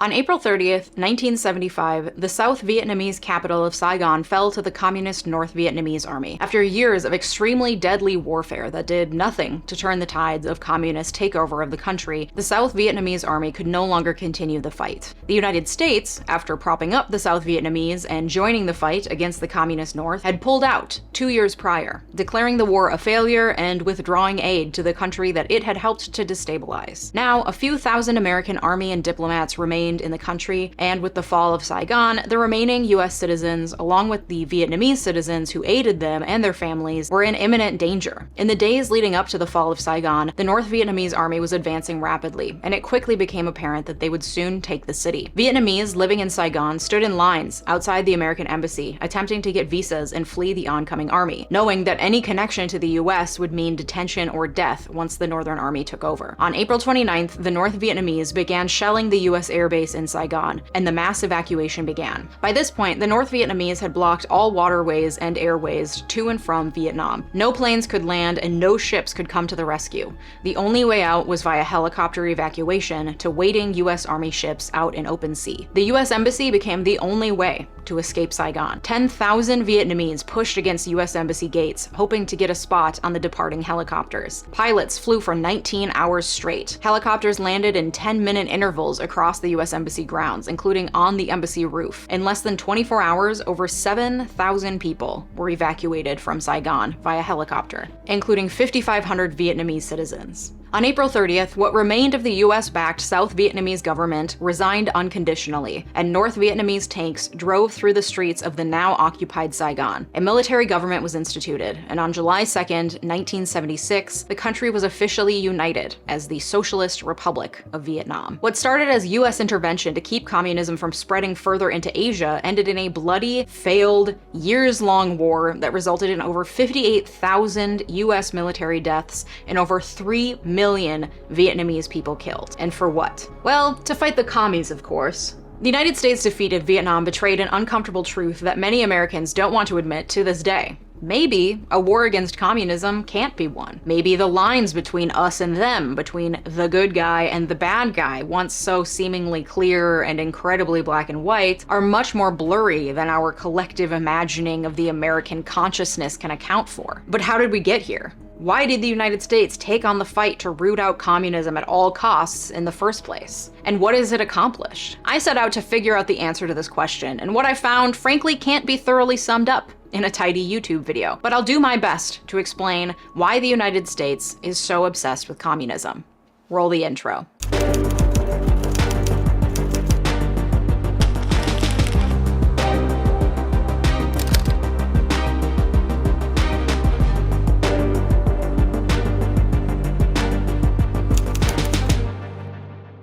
On April 30th, 1975, the South Vietnamese capital of Saigon fell to the Communist North Vietnamese Army after years of extremely deadly warfare that did nothing to turn the tides of communist takeover of the country. The South Vietnamese Army could no longer continue the fight. The United States, after propping up the South Vietnamese and joining the fight against the Communist North, had pulled out 2 years prior, declaring the war a failure and withdrawing aid to the country that it had helped to destabilize. Now, a few thousand American army and diplomats remained in the country, and with the fall of Saigon, the remaining US citizens, along with the Vietnamese citizens who aided them and their families, were in imminent danger. In the days leading up to the fall of Saigon, the North Vietnamese army was advancing rapidly, and it quickly became apparent that they would soon take the city. Vietnamese living in Saigon stood in lines outside the American embassy, attempting to get visas and flee the oncoming army, knowing that any connection to the US would mean detention or death once the Northern Army took over. On April 29th, the North Vietnamese began shelling the US air base in Saigon, and the mass evacuation began. By this point, the North Vietnamese had blocked all waterways and airways to and from Vietnam. No planes could land and no ships could come to the rescue. The only way out was via helicopter evacuation to waiting US Army ships out in open sea. The US Embassy became the only way to escape Saigon. 10,000 Vietnamese pushed against US Embassy gates, hoping to get a spot on the departing helicopters. Pilots flew for 19 hours straight. Helicopters landed in 10-minute intervals across the US Embassy grounds, including on the embassy roof. In less than 24 hours, over 7,000 people were evacuated from Saigon via helicopter, including 5,500 Vietnamese citizens. On April 30th, what remained of the US-backed South Vietnamese government resigned unconditionally, and North Vietnamese tanks drove through the streets of the now-occupied Saigon. A military government was instituted, and on July 2nd, 1976, the country was officially united as the Socialist Republic of Vietnam. What started as US intervention to keep communism from spreading further into Asia ended in a bloody, failed, years-long war that resulted in over 58,000 US military deaths and over 3 million Vietnamese people killed. And for what? Well, to fight the commies, of course. The United States defeated Vietnam betrayed an uncomfortable truth that many Americans don't want to admit to this day. Maybe a war against communism can't be won. Maybe the lines between us and them, between the good guy and the bad guy, once so seemingly clear and incredibly black and white, are much more blurry than our collective imagining of the American consciousness can account for. But how did we get here? Why did the United States take on the fight to root out communism at all costs in the first place? And what has it accomplished? I set out to figure out the answer to this question, and what I found, frankly, can't be thoroughly summed up in a tidy YouTube video. But I'll do my best to explain why the United States is so obsessed with communism. Roll the intro.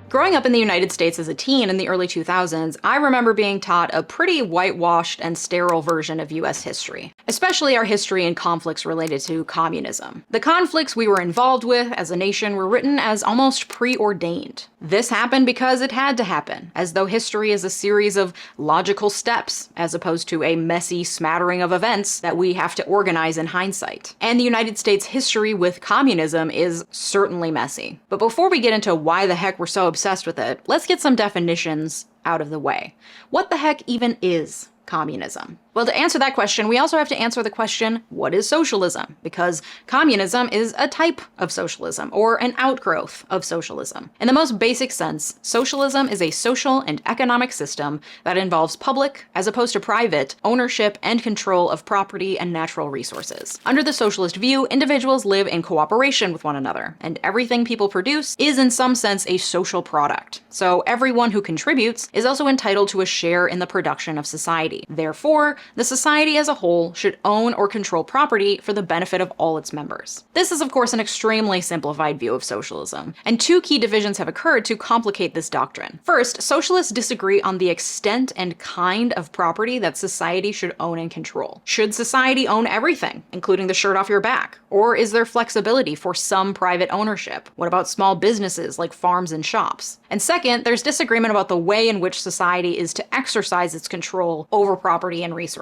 Growing up in the United States as a teen in the early 2000s, I remember being taught a pretty whitewashed and sterile version of US history, especially our history and conflicts related to communism. The conflicts we were involved with as a nation were written as almost preordained. This happened because it had to happen, as though history is a series of logical steps, as opposed to a messy smattering of events that we have to organize in hindsight. And the United States' history with communism is certainly messy. But before we get into why the heck we're so obsessed with it, let's get some definitions out of the way. What the heck even is communism? Well, to answer that question, we also have to answer the question, what is socialism? Because communism is a type of socialism, or an outgrowth of socialism. In the most basic sense, socialism is a social and economic system that involves public, as opposed to private, ownership and control of property and natural resources. Under the socialist view, individuals live in cooperation with one another, and everything people produce is in some sense a social product. So everyone who contributes is also entitled to a share in the production of society. Therefore, the society as a whole should own or control property for the benefit of all its members. This is, of course, an extremely simplified view of socialism, and two key divisions have occurred to complicate this doctrine. First, socialists disagree on the extent and kind of property that society should own and control. Should society own everything, including the shirt off your back? Or is there flexibility for some private ownership? What about small businesses like farms and shops? And second, there's disagreement about the way in which society is to exercise its control over property and resources.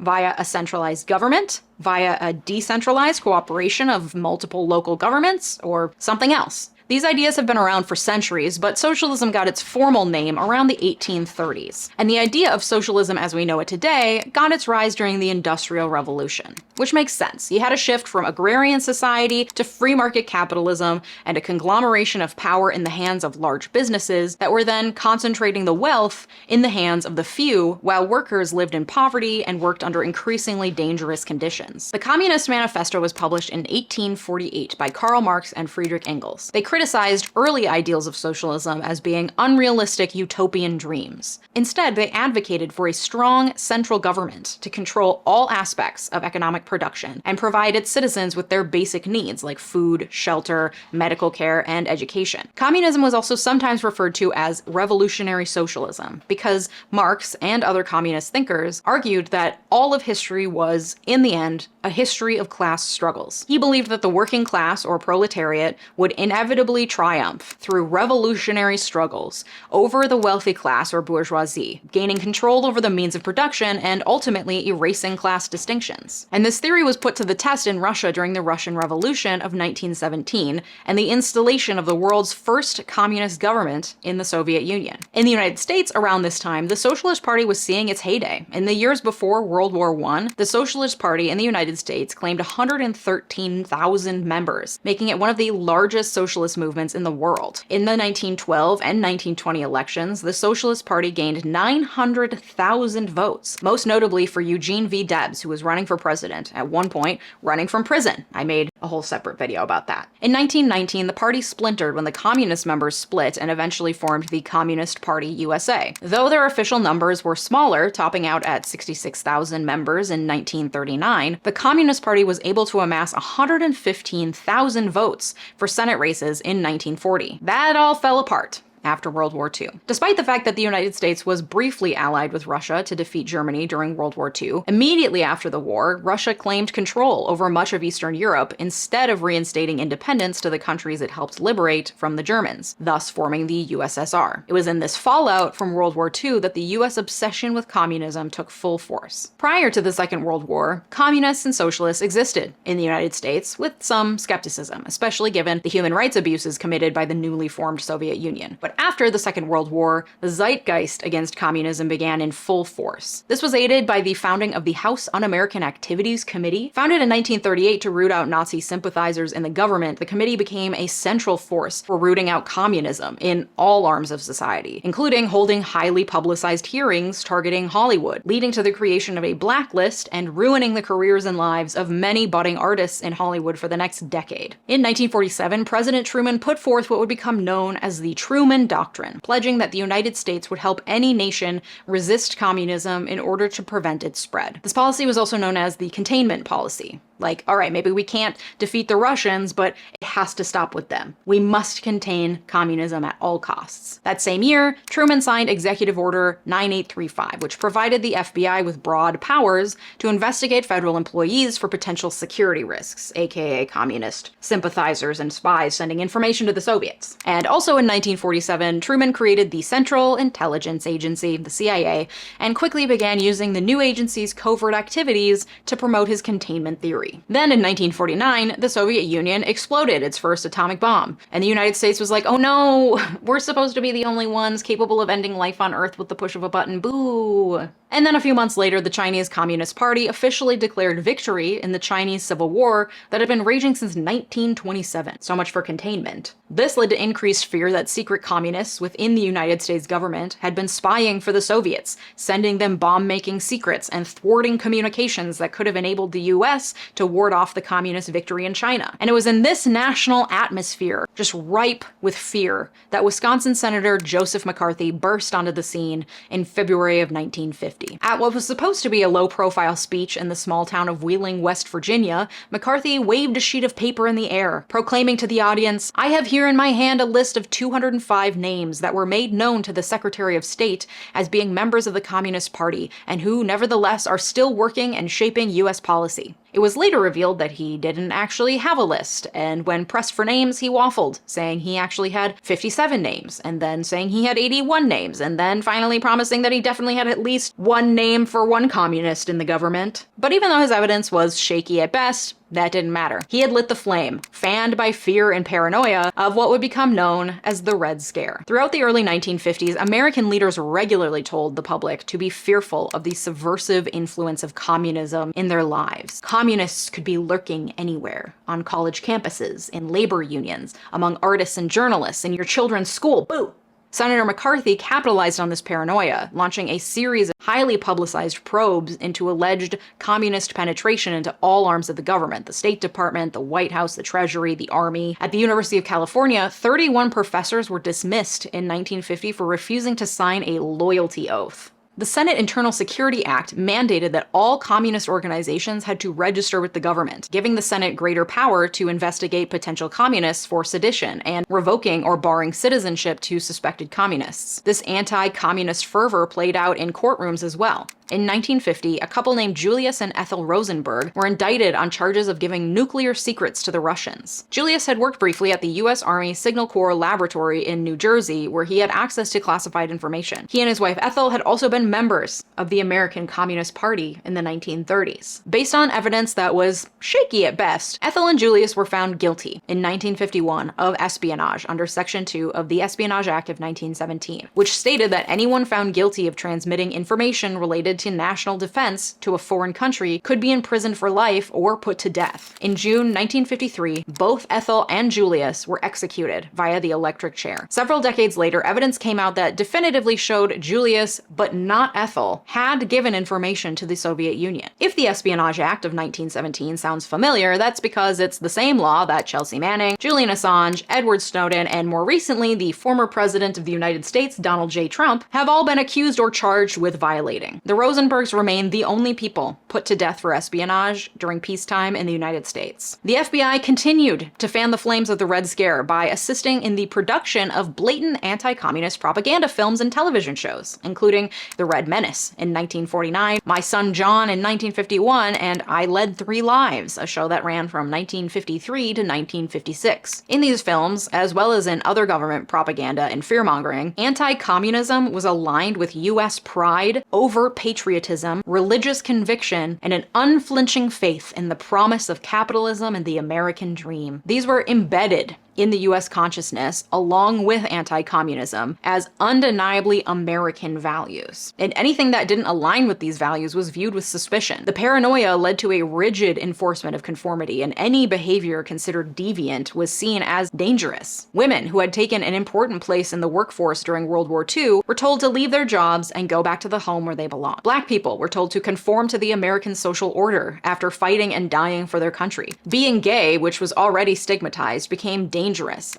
Via a centralized government, via a decentralized cooperation of multiple local governments, or something else. These ideas have been around for centuries, but socialism got its formal name around the 1830s. And the idea of socialism as we know it today got its rise during the Industrial Revolution. Which makes sense. You had a shift from agrarian society to free market capitalism and a conglomeration of power in the hands of large businesses that were then concentrating the wealth in the hands of the few, while workers lived in poverty and worked under increasingly dangerous conditions. The Communist Manifesto was published in 1848 by Karl Marx and Friedrich Engels. They criticized early ideals of socialism as being unrealistic utopian dreams. Instead, they advocated for a strong central government to control all aspects of economic production and provide its citizens with their basic needs like food, shelter, medical care, and education. Communism was also sometimes referred to as revolutionary socialism because Marx and other communist thinkers argued that all of history was, in the end, a history of class struggles. He believed that the working class, or proletariat, would inevitably triumph through revolutionary struggles over the wealthy class, or bourgeoisie, gaining control over the means of production and ultimately erasing class distinctions. And this theory was put to the test in Russia during the Russian Revolution of 1917 and the installation of the world's first communist government in the Soviet Union. In the United States around this time, the Socialist Party was seeing its heyday. In the years before World War I, the Socialist Party in the United States claimed 113,000 members, making it one of the largest socialist movements in the world. In the 1912 and 1920 elections, the Socialist Party gained 900,000 votes, most notably for Eugene V. Debs, who was running for president, at one point running from prison. I made a whole separate video about that. In 1919, the party splintered when the communist members split and eventually formed the Communist Party USA. Though their official numbers were smaller, topping out at 66,000 members in 1939, the Communist Party was able to amass 115,000 votes for Senate races in 1940. That all fell apart after World War II. Despite the fact that the United States was briefly allied with Russia to defeat Germany during World War II, immediately after the war, Russia claimed control over much of Eastern Europe instead of reinstating independence to the countries it helped liberate from the Germans, thus forming the USSR. It was in this fallout from World War II that the US obsession with communism took full force. Prior to the Second World War, communists and socialists existed in the United States with some skepticism, especially given the human rights abuses committed by the newly formed Soviet Union. But after the Second World War, the zeitgeist against communism began in full force. This was aided by the founding of the House Un-American Activities Committee. Founded in 1938 to root out Nazi sympathizers in the government, the committee became a central force for rooting out communism in all arms of society, including holding highly publicized hearings targeting Hollywood, leading to the creation of a blacklist and ruining the careers and lives of many budding artists in Hollywood for the next decade. In 1947, President Truman put forth what would become known as the Truman Doctrine, pledging that the United States would help any nation resist communism in order to prevent its spread. This policy was also known as the containment policy. Like, all right, maybe we can't defeat the Russians, but it has to stop with them. We must contain communism at all costs. That same year, Truman signed Executive Order 9835, which provided the FBI with broad powers to investigate federal employees for potential security risks, aka communist sympathizers and spies sending information to the Soviets. And also in 1947, Truman created the Central Intelligence Agency, the CIA, and quickly began using the new agency's covert activities to promote his containment theory. Then in 1949, the Soviet Union exploded its first atomic bomb, and the United States was like, oh no, we're supposed to be the only ones capable of ending life on Earth with the push of a button, boo. And then a few months later, the Chinese Communist Party officially declared victory in the Chinese Civil War that had been raging since 1927. So much for containment. This led to increased fear that secret communists within the United States government had been spying for the Soviets, sending them bomb-making secrets and thwarting communications that could have enabled the US to ward off the communist victory in China. And it was in this national atmosphere, just ripe with fear, that Wisconsin Senator Joseph McCarthy burst onto the scene in February of 1950. At what was supposed to be a low-profile speech in the small town of Wheeling, West Virginia, McCarthy waved a sheet of paper in the air, proclaiming to the audience, "I have here in my hand a list of 205 names that were made known to the Secretary of State as being members of the Communist Party, and who, nevertheless, are still working and shaping U.S. policy. It was later revealed that he didn't actually have a list, and when pressed for names, he waffled, saying he actually had 57 names, and then saying he had 81 names, and then finally promising that he definitely had at least one name for one communist in the government. But even though his evidence was shaky at best, that didn't matter. He had lit the flame, fanned by fear and paranoia of what would become known as the Red Scare. Throughout the early 1950s, American leaders regularly told the public to be fearful of the subversive influence of communism in their lives. Communists could be lurking anywhere, on college campuses, in labor unions, among artists and journalists, in your children's school. Boo! Senator McCarthy capitalized on this paranoia, launching a series of highly publicized probes into alleged communist penetration into all arms of the government: the State Department, the White House, the Treasury, the Army. At the University of California, 31 professors were dismissed in 1950 for refusing to sign a loyalty oath. The Senate Internal Security Act mandated that all communist organizations had to register with the government, giving the Senate greater power to investigate potential communists for sedition and revoking or barring citizenship to suspected communists. This anti-communist fervor played out in courtrooms as well. In 1950, a couple named Julius and Ethel Rosenberg were indicted on charges of giving nuclear secrets to the Russians. Julius had worked briefly at the U.S. Army Signal Corps Laboratory in New Jersey, where he had access to classified information. He and his wife Ethel had also been members of the American Communist Party in the 1930s. Based on evidence that was shaky at best, Ethel and Julius were found guilty in 1951 of espionage under Section 2 of the Espionage Act of 1917, which stated that anyone found guilty of transmitting information related to national defense to a foreign country could be imprisoned for life or put to death. In June 1953, both Ethel and Julius were executed via the electric chair. Several decades later, evidence came out that definitively showed Julius, but not Ethel, had given information to the Soviet Union. If the Espionage Act of 1917 sounds familiar, that's because it's the same law that Chelsea Manning, Julian Assange, Edward Snowden, and more recently, the former president of the United States, Donald J. Trump, have all been accused or charged with violating. The Rosenbergs remain the only people put to death for espionage during peacetime in the United States. The FBI continued to fan the flames of the Red Scare by assisting in the production of blatant anti-communist propaganda films and television shows, including The Red Menace in 1949, My Son John in 1951, and I Led Three Lives, a show that ran from 1953 to 1956. In these films, as well as in other government propaganda and fear-mongering, anti-communism was aligned with U.S. pride, overt patriotism, religious conviction, and an unflinching faith in the promise of capitalism and the American dream. These were embedded in the US consciousness, along with anti-communism, as undeniably American values. And anything that didn't align with these values was viewed with suspicion. The paranoia led to a rigid enforcement of conformity, and any behavior considered deviant was seen as dangerous. Women who had taken an important place in the workforce during World War II were told to leave their jobs and go back to the home where they belonged. Black people were told to conform to the American social order after fighting and dying for their country. Being gay, which was already stigmatized, became dangerous,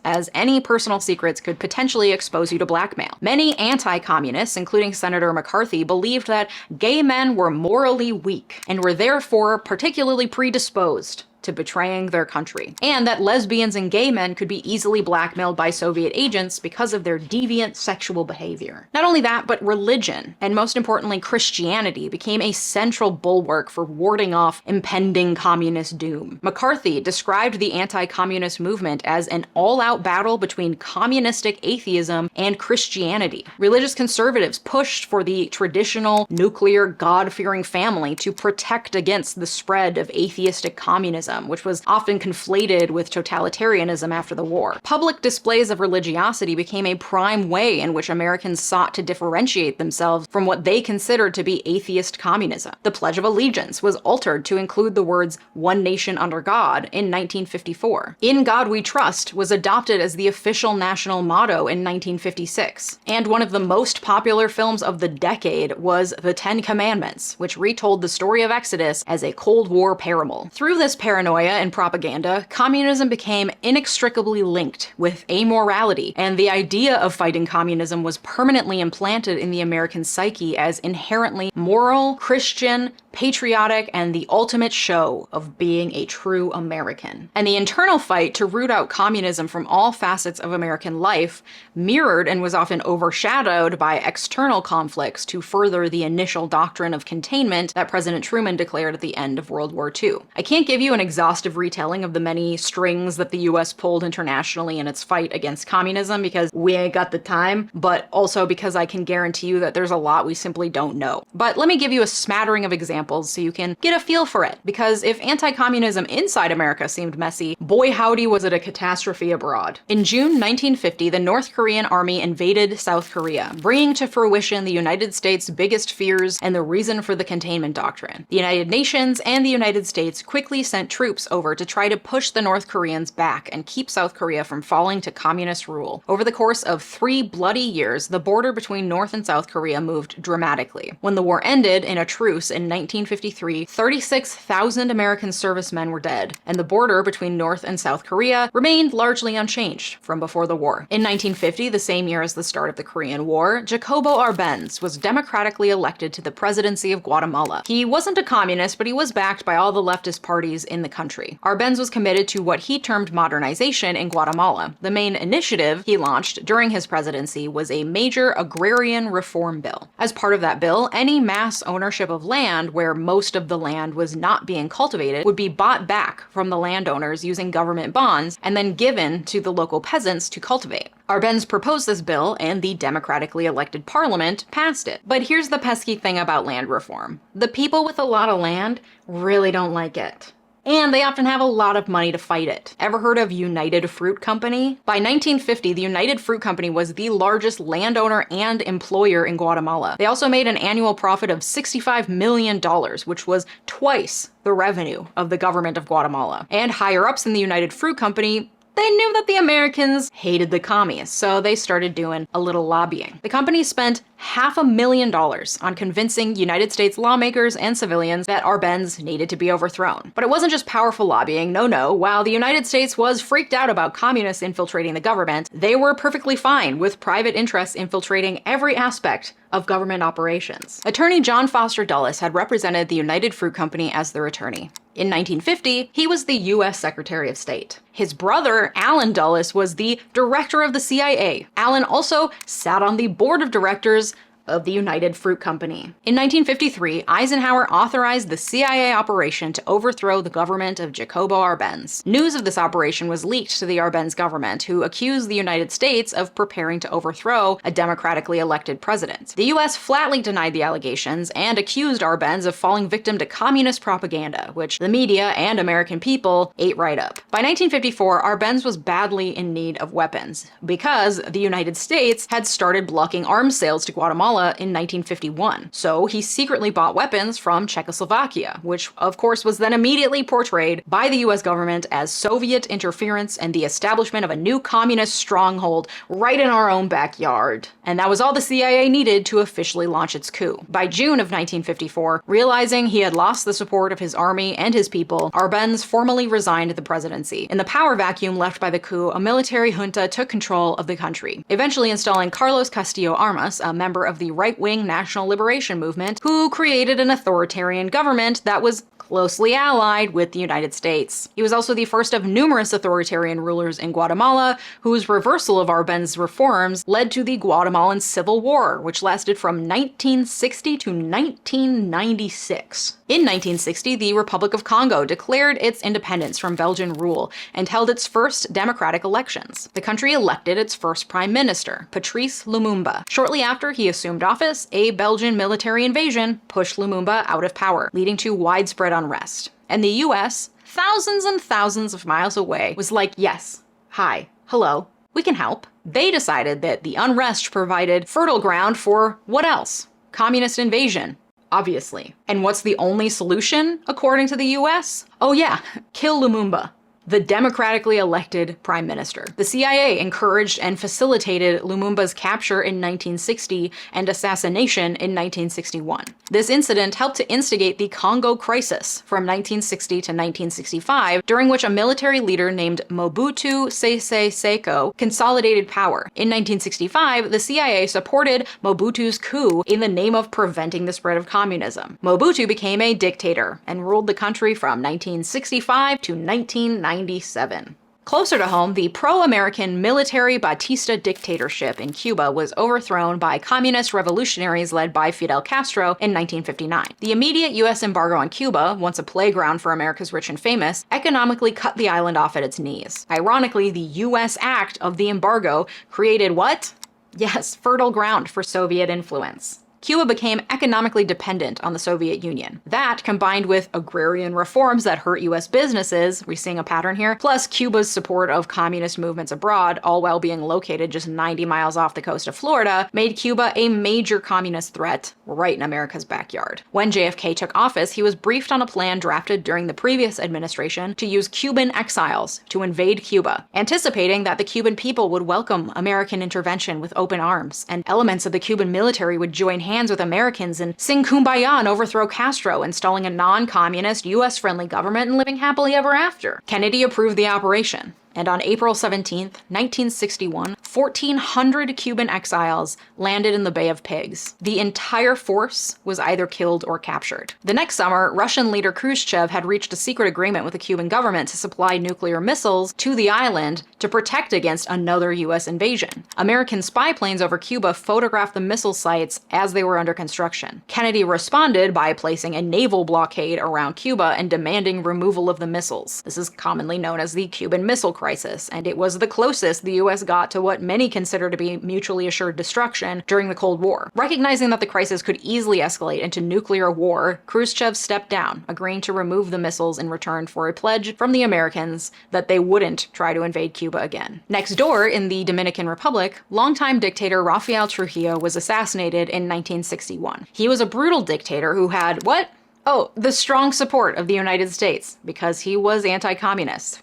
as any personal secrets could potentially expose you to blackmail. Many anti-communists, including Senator McCarthy, believed that gay men were morally weak and were therefore particularly predisposed to betraying their country, and that lesbians and gay men could be easily blackmailed by Soviet agents because of their deviant sexual behavior. Not only that, but religion, and most importantly Christianity, became a central bulwark for warding off impending communist doom. McCarthy described the anti-communist movement as an all-out battle between communistic atheism and Christianity. Religious conservatives pushed for the traditional nuclear God-fearing family to protect against the spread of atheistic communism, which was often conflated with totalitarianism after the war. Public displays of religiosity became a prime way in which Americans sought to differentiate themselves from what they considered to be atheist communism. The Pledge of Allegiance was altered to include the words "One Nation Under God" in 1954. "In God We Trust" was adopted as the official national motto in 1956. And one of the most popular films of the decade was The Ten Commandments, which retold the story of Exodus as a Cold War parable. Through this parable, paranoia and propaganda, communism became inextricably linked with amorality, and the idea of fighting communism was permanently implanted in the American psyche as inherently moral, Christian, patriotic, and the ultimate show of being a true American. And the internal fight to root out communism from all facets of American life mirrored and was often overshadowed by external conflicts to further the initial doctrine of containment that President Truman declared at the end of World War II. I can't give you an exhaustive retelling of the many strings that the US pulled internationally in its fight against communism because we ain't got the time, but also because I can guarantee you that there's a lot we simply don't know. But let me give you a smattering of examples so you can get a feel for it, because if anti-communism inside America seemed messy, boy howdy was it a catastrophe abroad. In June 1950, the North Korean army invaded South Korea, bringing to fruition the United States' biggest fears and the reason for the containment doctrine. The United Nations and the United States quickly sent troops over to try to push the North Koreans back and keep South Korea from falling to communist rule. Over the course of 3 bloody years, the border between North and South Korea moved dramatically. When the war ended in a truce in 1953, 36,000 American servicemen were dead, and the border between North and South Korea remained largely unchanged from before the war. In 1950, the same year as the start of the Korean War, Jacobo Arbenz was democratically elected to the presidency of Guatemala. He wasn't a communist, but he was backed by all the leftist parties in the country. Arbenz was committed to what he termed modernization in Guatemala. The main initiative he launched during his presidency was a major agrarian reform bill. As part of that bill, any mass ownership of land where most of the land was not being cultivated would be bought back from the landowners using government bonds and then given to the local peasants to cultivate. Arbenz proposed this bill, and the democratically elected parliament passed it. But here's the pesky thing about land reform. The people with a lot of land really don't like it. And they often have a lot of money to fight it. Ever heard of United Fruit Company? By 1950, the United Fruit Company was the largest landowner and employer in Guatemala. They also made an annual profit of $65 million, which was twice the revenue of the government of Guatemala. And higher-ups in the United Fruit Company, they knew that the Americans hated the commies, so they started doing a little lobbying. The company spent $500,000 on convincing United States lawmakers and civilians that Arbenz needed to be overthrown. But it wasn't just powerful lobbying, no. While the United States was freaked out about communists infiltrating the government, they were perfectly fine with private interests infiltrating every aspect of government operations. Attorney John Foster Dulles had represented the United Fruit Company as their attorney. In 1950, he was the U.S. Secretary of State. His brother, Allen Dulles, was the director of the CIA. Allen also sat on the board of directors of the United Fruit Company. In 1953, Eisenhower authorized the CIA operation to overthrow the government of Jacobo Arbenz. News of this operation was leaked to the Arbenz government, who accused the United States of preparing to overthrow a democratically elected president. The US flatly denied the allegations and accused Arbenz of falling victim to communist propaganda, which the media and American people ate right up. By 1954, Arbenz was badly in need of weapons because the United States had started blocking arms sales to Guatemala in 1951. So he secretly bought weapons from Czechoslovakia, which of course was then immediately portrayed by the US government as Soviet interference and the establishment of a new communist stronghold right in our own backyard. And that was all the CIA needed to officially launch its coup. By June of 1954, realizing he had lost the support of his army and his people, Arbenz formally resigned the presidency. In the power vacuum left by the coup, a military junta took control of the country, eventually installing Carlos Castillo Armas, a member of the right-wing National Liberation Movement, who created an authoritarian government that was closely allied with the United States. He was also the first of numerous authoritarian rulers in Guatemala, whose reversal of Arbenz's reforms led to the Guatemalan Civil War, which lasted from 1960 to 1996. In 1960, the Republic of Congo declared its independence from Belgian rule and held its first democratic elections. The country elected its first prime minister, Patrice Lumumba. Shortly after he assumed office, a Belgian military invasion pushed Lumumba out of power, leading to widespread unrest. And the US, thousands and thousands of miles away, was like, yes, hi, hello, we can help. They decided that the unrest provided fertile ground for what else? Communist invasion. Obviously. And what's the only solution, according to the US? Oh yeah, kill Lumumba. the democratically elected prime minister. The CIA encouraged and facilitated Lumumba's capture in 1960 and assassination in 1961. This incident helped to instigate the Congo Crisis from 1960 to 1965, during which a military leader named Mobutu Sese Seko consolidated power. In 1965, the CIA supported Mobutu's coup in the name of preventing the spread of communism. Mobutu became a dictator and ruled the country from 1965 to 1997. Closer to home, the pro-American military Batista dictatorship in Cuba was overthrown by communist revolutionaries led by Fidel Castro in 1959. The immediate U.S. embargo on Cuba, once a playground for America's rich and famous, economically cut the island off at its knees. Ironically, the U.S. act of the embargo created what? Yes, fertile ground for Soviet influence. Cuba became economically dependent on the Soviet Union. That, combined with agrarian reforms that hurt US businesses, we're seeing a pattern here, plus Cuba's support of communist movements abroad, all while being located just 90 miles off the coast of Florida, made Cuba a major communist threat right in America's backyard. When JFK took office, he was briefed on a plan drafted during the previous administration to use Cuban exiles to invade Cuba, anticipating that the Cuban people would welcome American intervention with open arms, and elements of the Cuban military would join hands with Americans and sing Kumbaya and overthrow Castro, installing a non-communist, US-friendly government and living happily ever after. Kennedy approved the operation. And on April 17, 1961, 1,400 Cuban exiles landed in the Bay of Pigs. The entire force was either killed or captured. The next summer, Russian leader Khrushchev had reached a secret agreement with the Cuban government to supply nuclear missiles to the island to protect against another US invasion. American spy planes over Cuba photographed the missile sites as they were under construction. Kennedy responded by placing a naval blockade around Cuba and demanding removal of the missiles. This is commonly known as the Cuban Missile Crisis, and it was the closest the US got to what many consider to be mutually assured destruction during the Cold War. Recognizing that the crisis could easily escalate into nuclear war, Khrushchev stepped down, agreeing to remove the missiles in return for a pledge from the Americans that they wouldn't try to invade Cuba again. Next door, in the Dominican Republic, longtime dictator Rafael Trujillo was assassinated in 1961. He was a brutal dictator who had, what? Oh, the strong support of the United States, because he was anti-communist.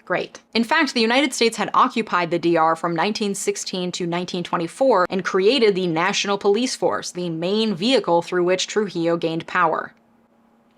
Great. In fact, the United States had occupied the DR from 1916 to 1924 and created the National Police Force, the main vehicle through which Trujillo gained power.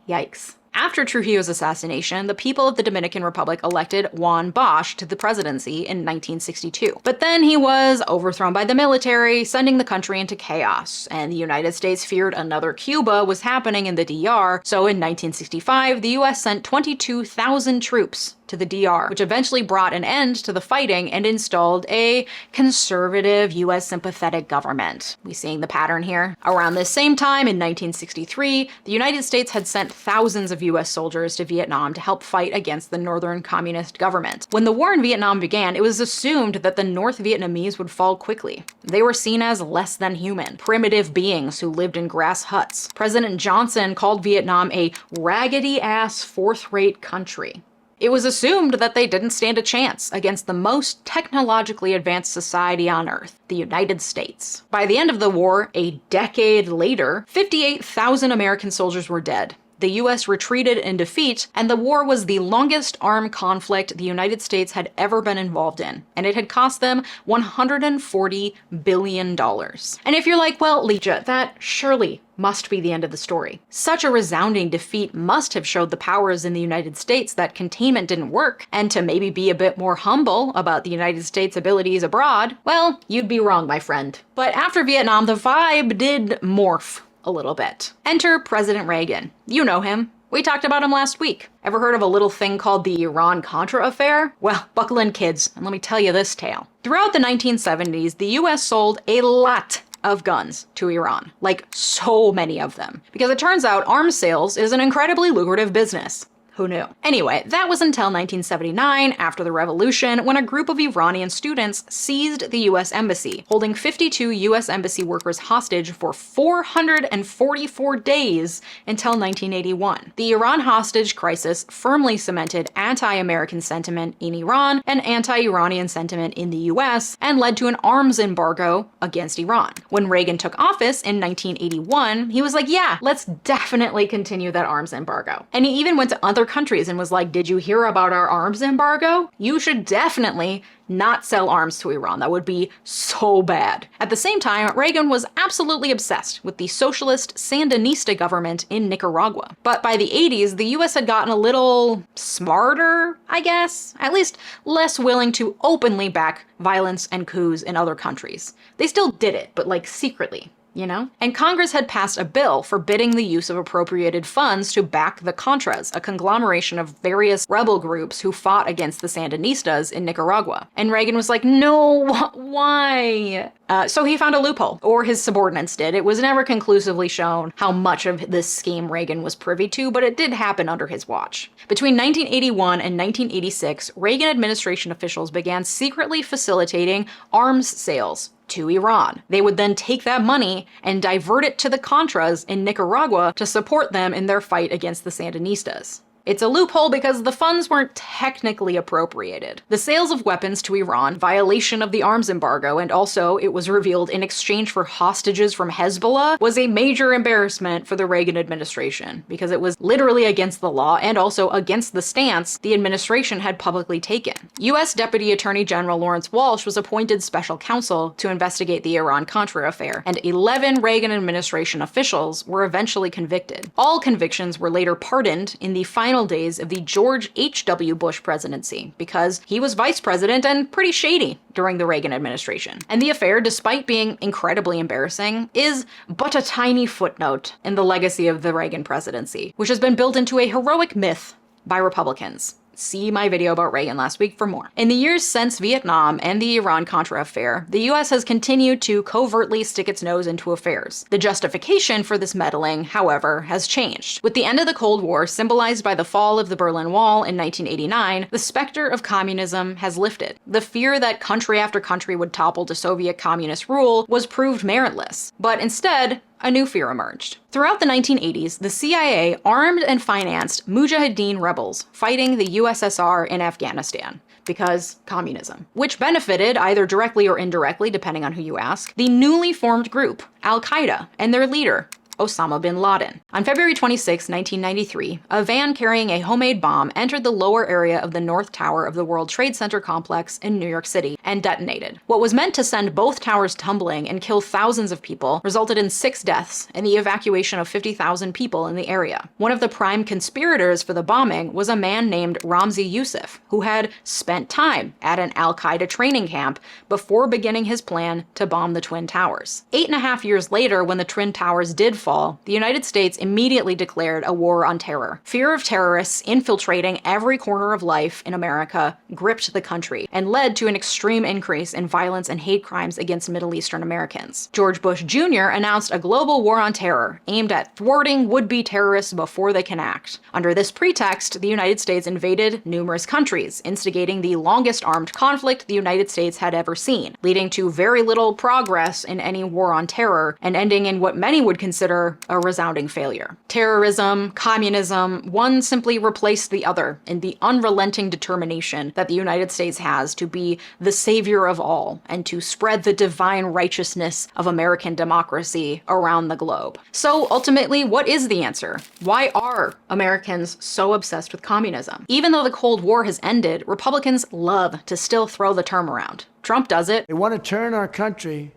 Yikes. After Trujillo's assassination, the people of the Dominican Republic elected Juan Bosch to the presidency in 1962. But then he was overthrown by the military, sending the country into chaos, and the United States feared another Cuba was happening in the DR, so in 1965, the US sent 22,000 troops to the DR, which eventually brought an end to the fighting and installed a conservative US sympathetic government. We seeing the pattern here? Around this same time, in 1963, the United States had sent thousands of US soldiers to Vietnam to help fight against the Northern Communist government. When the war in Vietnam began, it was assumed that the North Vietnamese would fall quickly. They were seen as less than human, primitive beings who lived in grass huts. President Johnson called Vietnam a raggedy-ass fourth-rate country. It was assumed that they didn't stand a chance against the most technologically advanced society on Earth, the United States. By the end of the war, a decade later, 58,000 American soldiers were dead. The US retreated in defeat, and the war was the longest armed conflict the United States had ever been involved in, and it had cost them $140 billion. And if you're like, well, Legia, that surely must be the end of the story. Such a resounding defeat must have showed the powers in the United States that containment didn't work, and to maybe be a bit more humble about the United States' abilities abroad, well, you'd be wrong, my friend. But after Vietnam, the vibe did morph a little bit. Enter President Reagan. You know him. We talked about him last week. Ever heard of a little thing called the Iran-Contra affair? Well, buckle in, kids, and let me tell you this tale. Throughout the 1970s, the US sold a lot of guns to Iran, like so many of them, because it turns out arms sales is an incredibly lucrative business. Who knew? Anyway, that was until 1979, after the revolution, when a group of Iranian students seized the US Embassy, holding 52 US Embassy workers hostage for 444 days until 1981. The Iran hostage crisis firmly cemented anti-American sentiment in Iran and anti-Iranian sentiment in the US, and led to an arms embargo against Iran. When Reagan took office in 1981, he was like, yeah, let's definitely continue that arms embargo. And he even went to other other countries and was like, did you hear about our arms embargo? You should definitely not sell arms to Iran. That would be so bad. At the same time, Reagan was absolutely obsessed with the socialist Sandinista government in Nicaragua. But by the 80s, the US had gotten a little smarter, I guess, at least less willing to openly back violence and coups in other countries. They still did it, but like secretly. You know? And Congress had passed a bill forbidding the use of appropriated funds to back the Contras, a conglomeration of various rebel groups who fought against the Sandinistas in Nicaragua. And Reagan was like, no, why? So he found a loophole, or his subordinates did. It was never conclusively shown how much of this scheme Reagan was privy to, but it did happen under his watch. Between 1981 and 1986, Reagan administration officials began secretly facilitating arms sales to Iran. They would then take that money and divert it to the Contras in Nicaragua to support them in their fight against the Sandinistas. It's a loophole because the funds weren't technically appropriated. The sales of weapons to Iran, violation of the arms embargo, and also it was revealed in exchange for hostages from Hezbollah, was a major embarrassment for the Reagan administration because it was literally against the law and also against the stance the administration had publicly taken. U.S. Deputy Attorney General Lawrence Walsh was appointed special counsel to investigate the Iran-Contra affair, and 11 Reagan administration officials were eventually convicted. All convictions were later pardoned in the final days of the George H.W. Bush presidency because he was vice president and pretty shady during the Reagan administration. And the affair, despite being incredibly embarrassing, is but a tiny footnote in the legacy of the Reagan presidency, which has been built into a heroic myth by Republicans. See my video about Reagan last week for more. In the years since Vietnam and the Iran-Contra affair, the US has continued to covertly stick its nose into affairs. The justification for this meddling, however, has changed. With the end of the Cold War, symbolized by the fall of the Berlin Wall in 1989, the specter of communism has lifted. The fear that country after country would topple to Soviet communist rule was proved meritless, but instead, a new fear emerged. Throughout the 1980s, the CIA armed and financed Mujahideen rebels fighting the USSR in Afghanistan, because communism, which benefited, either directly or indirectly, depending on who you ask, the newly formed group, Al-Qaeda, and their leader, Osama bin Laden. On February 26, 1993, a van carrying a homemade bomb entered the lower area of the North Tower of the World Trade Center complex in New York City and detonated. What was meant to send both towers tumbling and kill thousands of people resulted in 6 deaths and the evacuation of 50,000 people in the area. One of the prime conspirators for the bombing was a man named Ramzi Youssef, who had spent time at an Al-Qaeda training camp before beginning his plan to bomb the Twin Towers. 8.5 years later, when the Twin Towers did fall, the United States immediately declared a war on terror. Fear of terrorists infiltrating every corner of life in America gripped the country and led to an extreme increase in violence and hate crimes against Middle Eastern Americans. George Bush Jr. announced a global war on terror aimed at thwarting would-be terrorists before they can act. Under this pretext, the United States invaded numerous countries, instigating the longest armed conflict the United States had ever seen, leading to very little progress in any war on terror and ending in what many would consider a resounding failure. Terrorism, communism, one simply replaced the other in the unrelenting determination that the United States has to be the savior of all and to spread the divine righteousness of American democracy around the globe. So ultimately, what is the answer? Why are Americans so obsessed with communism? Even though the Cold War has ended, Republicans love to still throw the term around. Trump does it. They want to turn our country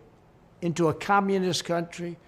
into a communist country,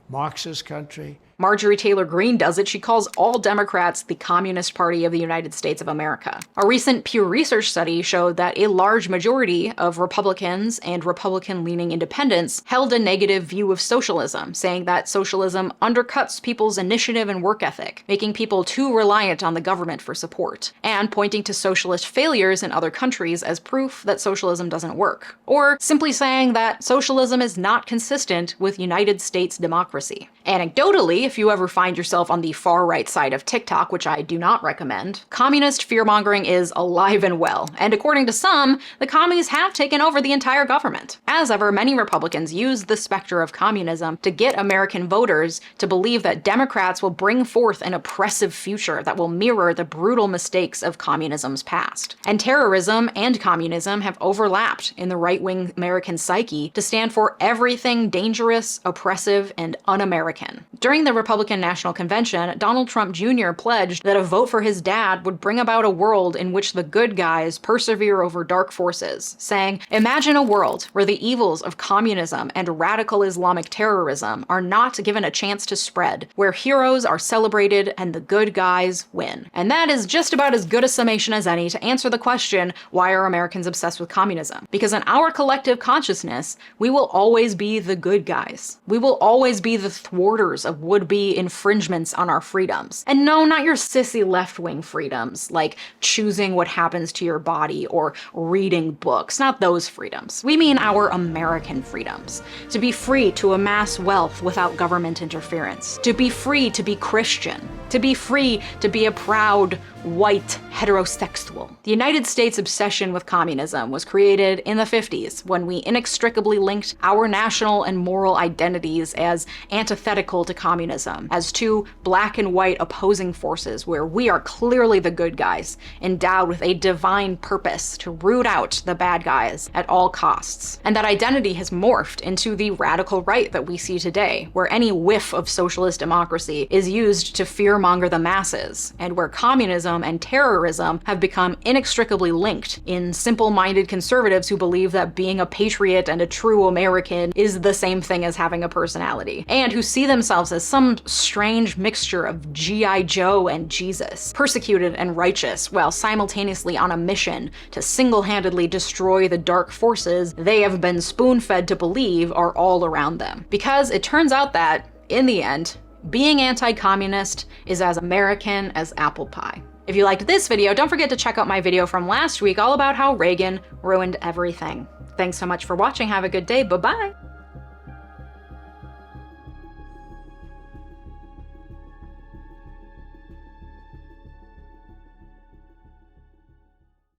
Marxist country. Marjorie Taylor Greene does it. She calls all Democrats the Communist Party of the United States of America. A recent Pew Research study showed that a large majority of Republicans and Republican-leaning independents held a negative view of socialism, saying that socialism undercuts people's initiative and work ethic, making people too reliant on the government for support, and pointing to socialist failures in other countries as proof that socialism doesn't work, or simply saying that socialism is not consistent with United States democracy. Anecdotally, if you ever find yourself on the far-right side of TikTok, which I do not recommend, communist fear-mongering is alive and well, and according to some, the commies have taken over the entire government. As ever, many Republicans use the specter of communism to get American voters to believe that Democrats will bring forth an oppressive future that will mirror the brutal mistakes of communism's past. And terrorism and communism have overlapped in the right-wing American psyche to stand for everything dangerous, oppressive, and un-American. During the Republican National Convention, Donald Trump Jr. pledged that a vote for his dad would bring about a world in which the good guys persevere over dark forces, saying, "Imagine a world where the evils of communism and radical Islamic terrorism are not given a chance to spread, where heroes are celebrated and the good guys win." And that is just about as good a summation as any to answer the question, why are Americans obsessed with communism? Because in our collective consciousness, we will always be the good guys. We will always be the thwarters of would-be infringements on our freedoms. And no, not your sissy left-wing freedoms, like choosing what happens to your body or reading books, not those freedoms. We mean our American freedoms. To be free to amass wealth without government interference. To be free to be Christian. To be free to be a proud, white heterosexual. The United States' obsession with communism was created in the 50s when we inextricably linked our national and moral identities as antithetical to communism, as two black and white opposing forces where we are clearly the good guys, endowed with a divine purpose to root out the bad guys at all costs. And that identity has morphed into the radical right that we see today, where any whiff of socialist democracy is used to fearmonger the masses, and where communism and terrorism have become inextricably linked in simple-minded conservatives who believe that being a patriot and a true American is the same thing as having a personality, and who see themselves as some strange mixture of G.I. Joe and Jesus, persecuted and righteous, while simultaneously on a mission to single-handedly destroy the dark forces they have been spoon-fed to believe are all around them. Because it turns out that, in the end, being anti-communist is as American as apple pie. If you liked this video, don't forget to check out my video from last week all about how Reagan ruined everything. Thanks so much for watching. Have a good day. Bye-bye.